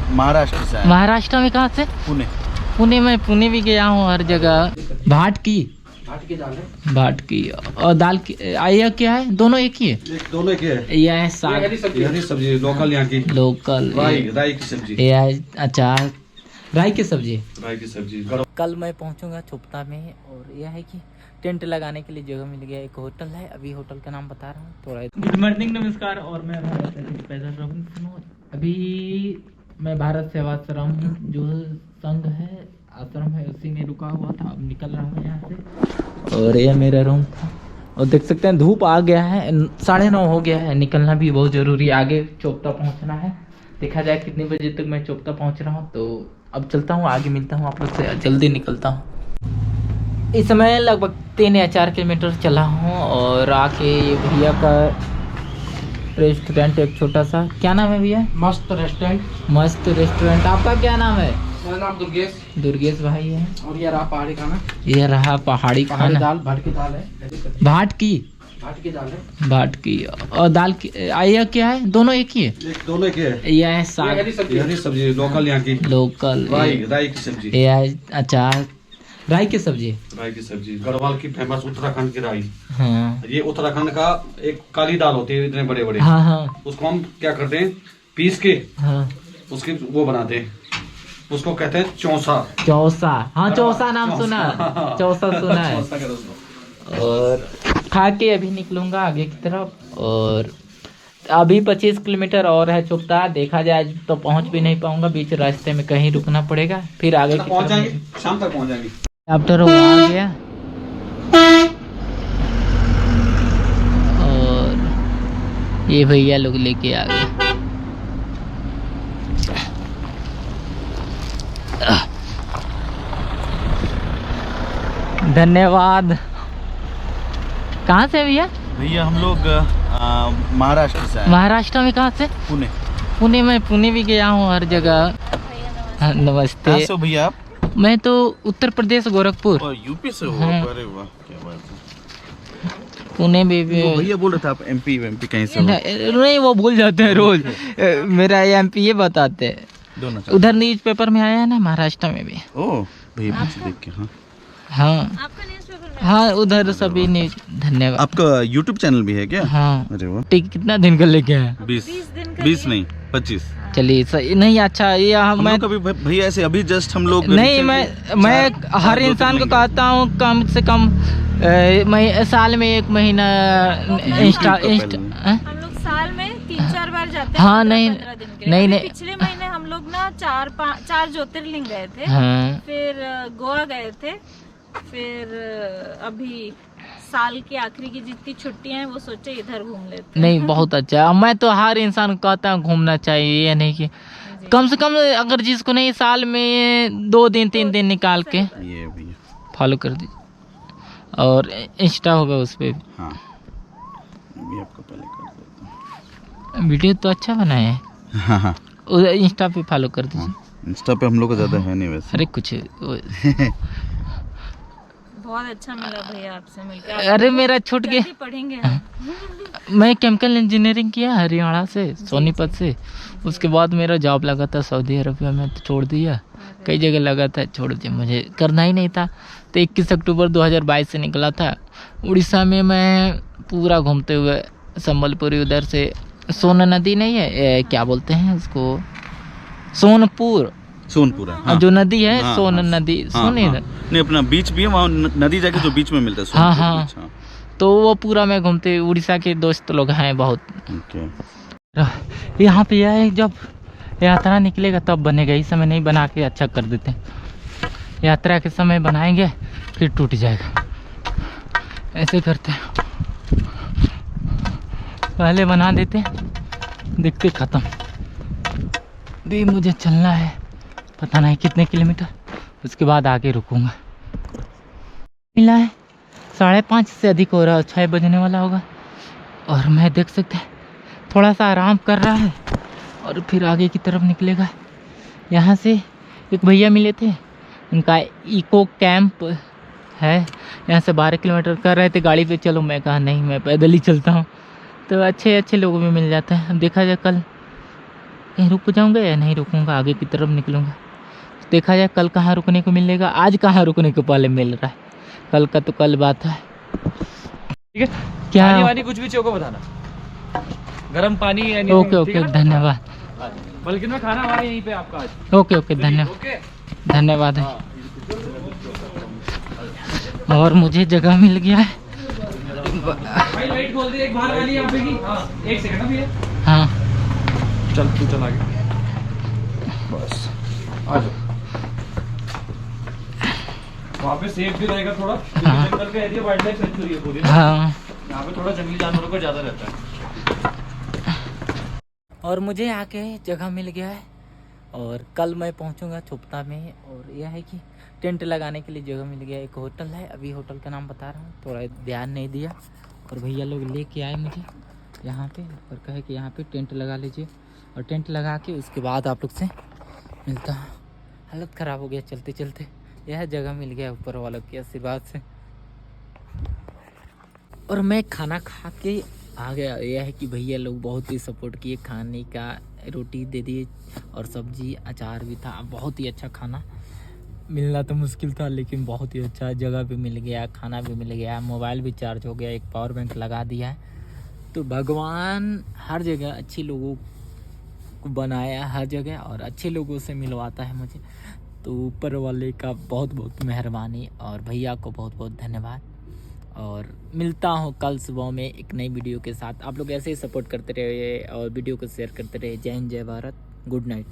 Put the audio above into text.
महाराष्ट्र से आए। महाराष्ट्र में कहाँ से? पुणे। पुणे में, पुणे भी गया हूँ हर जगह। भाट की दाल है। भाट की और दाल की यह क्या है? दोनों एक ही है? दोनों एक ही है। यह है साग, हरी सब्जी लोकल यहाँ की, लोकल राई की सब्जी। यह है अचार, राई की सब्जी। राई की सब्जी। कल मैं पहुंचूंगा चोपता में और यह है कि टेंट लगाने के लिए जगह मिल गया। एक होटल है, अभी होटल का नाम बता रहा हूँ थोड़ा। गुड मॉर्निंग, नमस्कार। और मैं अभी मैं भारत सेवाश्रम जो संघ है, आश्रम है, उसी में रुका हुआ था। अब निकल रहा हूँ यहाँ से और यह मेरा रूम था। और देख सकते हैं धूप आ गया है, 9:30 हो गया है। निकलना भी बहुत ज़रूरी है, आगे चोपता पहुँचना है। देखा जाए कितने बजे तक मैं चोपता पहुँच रहा हूँ। तो अब चलता हूँ, आगे मिलता हूँ आप लोग से, जल्दी निकलता हूँ। इस समय लगभग 3 या 4 किलोमीटर चला हूँ और आके ये भैया का रेस्टोरेंट, एक छोटा सा, क्या नाम है भैया? मस्त रेस्टोरेंट। मस्त रेस्टोरेंट। आपका क्या नाम है? मेरा नाम दुर्गेश। दुर्गेश भाई है। और ये रहा पहाड़ी खाना। ये रहा पहाड़ी खाना। दाल, भाट की दाल है। भाट की दाल है। भाट की और दाल की यह क्या है? दोनों एक ही है? दोनों एक ही है। यह है साग, हरी सब्जी लोकल यहाँ की, लोकल राई की सब्जी। यह है अचार, राई की सब्जी। राई की सब्जी गढ़वाल की फेमस, उत्तराखंड की राई। हाँ ये उत्तराखंड का एक काली दाल होती है, इतने बड़े बड़े। हाँ हाँ। उसको हम क्या करते हैं, पीस के हाँ उसकी वो बनाते हैं, उसको कहते हैं चौसा। चौसा, हाँ चौसा नाम सुना, चौसा सुना है। और खा के अभी निकलूंगा आगे की तरफ। और अभी 25 किलोमीटर और है चोपता। देखा जाए तो पहुंच भी नहीं पाऊंगा, बीच रास्ते में कहीं रुकना पड़ेगा, फिर आगे की पहुंच जाएंगे, शाम तक पहुंच जाएंगे। आफ्टर वो आ गया और ये भैया लोग लेके आ गए। धन्यवाद। कहाँ से भैया? भैया हम लोग महाराष्ट्र से आए। महाराष्ट्र में कहाँ से? पुणे। पुणे में, पुणे भी गया हूँ हर जगह। हाँ, नमस्ते। कहाँ से हो भैया आप? मैं तो उत्तर प्रदेश, गोरखपुर। और यूपी से हो? हाँ। अरे वाह, क्या बात है। पुणे में भी भैया बोल रहे थे आप एमपी कहीं से हो? नहीं, वो भूल जाते हैं रोज। मेरा एमपी ये बताते हैं। दोनों उधर न्यूज पेपर में आया है ना, महाराष्ट्र में भी। ओ भैया पीछे देख के। हाँ हाँ हाँ, उधर सभी न्यूज। धन्यवाद। आपका यूट्यूब चैनल भी है क्या? हाँ। अरे वाह। ठीक, कितना दिन का लेके आए? 20 नहीं 25। चलिए सही। नहीं अच्छा, ये मैं कभी भैया ऐसे अभी जस्ट हम लोग नहीं, मैं हर इंसान को कहता हूँ कम से कम साल में 1 महीना इंस्टा हम लोग साल में 3-4 बार जाते हैं। हाँ नहीं नहीं, पिछले महीने हम लोग ना 4 ज्योतिर्लिंग गए थे। हाँ। फिर गोवा गए थे। फिर अभी साल की आखिरी की जितनी छुट्टियां हैं वो सोचे इधर घूम लेते। नहीं बहुत अच्छा। मैं तो हर इंसान को कहता हूँ घूमना चाहिए, ये नहीं कि कम से कम अगर जिसको नहीं, साल में 2 दिन 3 दिन निकाल के ये भैया फॉलो कर दीजिए। और इंस्टा होगा उस पर। हाँ अभी आपको पहले कर देता हूँ। वीडियो तो अच्छा बनाए हैं। हाँ हाँ, इंस्टा पे फॉलो कर दीजिए। इंस्टा पे हम लोग को ज़्यादा है नहीं वैसे। अरे कुछ बहुत अच्छा मिला भैया आपसे मिलकर। अरे मेरा छूट गया। पढ़ेंगे हम। मैं केमिकल इंजीनियरिंग किया हरियाणा से, सोनीपत से। उसके बाद मेरा जॉब लगा था सऊदी अरबिया में, तो छोड़ दिया। कई जगह लगा था, छोड़ दिया, मुझे करना ही नहीं था। तो 21 अक्टूबर 2022 से निकला था। उड़ीसा में मैं पूरा घूमते हुए संबलपुरी, उधर से सोन नदी नहीं है, क्या बोलते हैं उसको, सोनपुर हाँ। जो नदी है, हाँ, सोन हाँ, नदी हाँ, सुनिए। हाँ। नहीं, अपना बीच भी है वहाँ, नदी जाके जो बीच में मिलता है। हाँ हाँ, तो वो पूरा मैं घूमते। उड़ीसा के दोस्त लोग हैं बहुत। यहाँ पे यह है, जब यात्रा निकलेगा तब बनेगा, इस समय नहीं बना के अच्छा कर देते। यात्रा के समय बनाएंगे फिर टूट जाएगा, ऐसे करते हैं। पहले बना देते, देखते ख़त्म। भी मुझे चलना है पता नहीं कितने किलोमीटर, उसके बाद आगे रुकूंगा। मिला है 5:30 से अधिक हो रहा है, 6 बजने वाला होगा। और मैं देख सकते हैं थोड़ा सा आराम कर रहा है और फिर आगे की तरफ निकलेगा। यहाँ से एक भैया मिले थे, उनका इको कैंप है। यहाँ से 12 किलोमीटर कर रहे थे गाड़ी पे, चलो मैं कहा नहीं, मैं पैदल ही चलता हूँ। तो अच्छे अच्छे लोग भी मिल जाते हैं। देखा जाए कल कहीं रुक जाऊंगा या नहीं रुकूंगा, आगे की तरफ निकलूंगा। देखा जाए कल कहाँ रुकने को मिलेगा, आज कहाँ रुकने को पहले मिल रहा है। कल का तो कल बात है। ठीक है, क्या पानी वानी कुछ भी चाहिए को बताना, गर्म पानी anything, ओके ठीक ओके है ना? धन्यवाद। बल्कि मैं खाना हमारे यहीं पे आपका आज। ओके ओके धन्यवाद ओके धन्यवाद है। और मुझे जगह मिल गया है। भाई लाइट खोल दे एक बाहर वाली यहाँ पे की। हाँ एक सेकंड ना भैया, हाँ चल तू चल आगे बस आ जाओ। वहाँ पे सेफ भी रहेगा थोड़ा, क्योंकि हाँ। जंगल का एरिया वाइल्ड लाइफ सेंचुरी है पूरी ना। हाँ। यहाँ पे थोड़ा जंगली जानवरों का ज्यादा रहता है। और मुझे आके जगह मिल गया है और कल मैं पहुंचूंगा चुपता में। और यह है कि टेंट लगाने के लिए जगह मिल गया। एक होटल है, अभी होटल का नाम बता रहा हूँ, थोड़ा ध्यान नहीं दिया। और भैया लोग लेके आए मुझे यहाँ पे और कहे कि यहाँ पे टेंट लगा लीजिए। और टेंट लगा के उसके बाद आप लोग से मिलता हूँ। हालत ख़राब हो गया चलते चलते। यह जगह मिल गया ऊपर वालों के आशीर्वाद से। और मैं खाना खा के आ गया। यह है कि भैया लोग बहुत ही सपोर्ट किए, खाने का रोटी दे दिए और सब्जी अचार भी था। बहुत ही अच्छा खाना, मिलना तो मुश्किल था लेकिन बहुत ही अच्छा जगह भी मिल गया, खाना भी मिल गया, मोबाइल भी चार्ज हो गया, एक पावर बैंक लगा दिया है। तो भगवान हर जगह अच्छे लोगों को बनाया, हर जगह, और अच्छे लोगों से मिलवाता है मुझे। तो ऊपर वाले का बहुत बहुत मेहरबानी और भैया को बहुत बहुत धन्यवाद। और मिलता हूँ कल सुबह में एक नई वीडियो के साथ। आप लोग ऐसे ही सपोर्ट करते रहिए और वीडियो को शेयर करते रहिए। जय हिंद, जय भारत, गुड नाइट।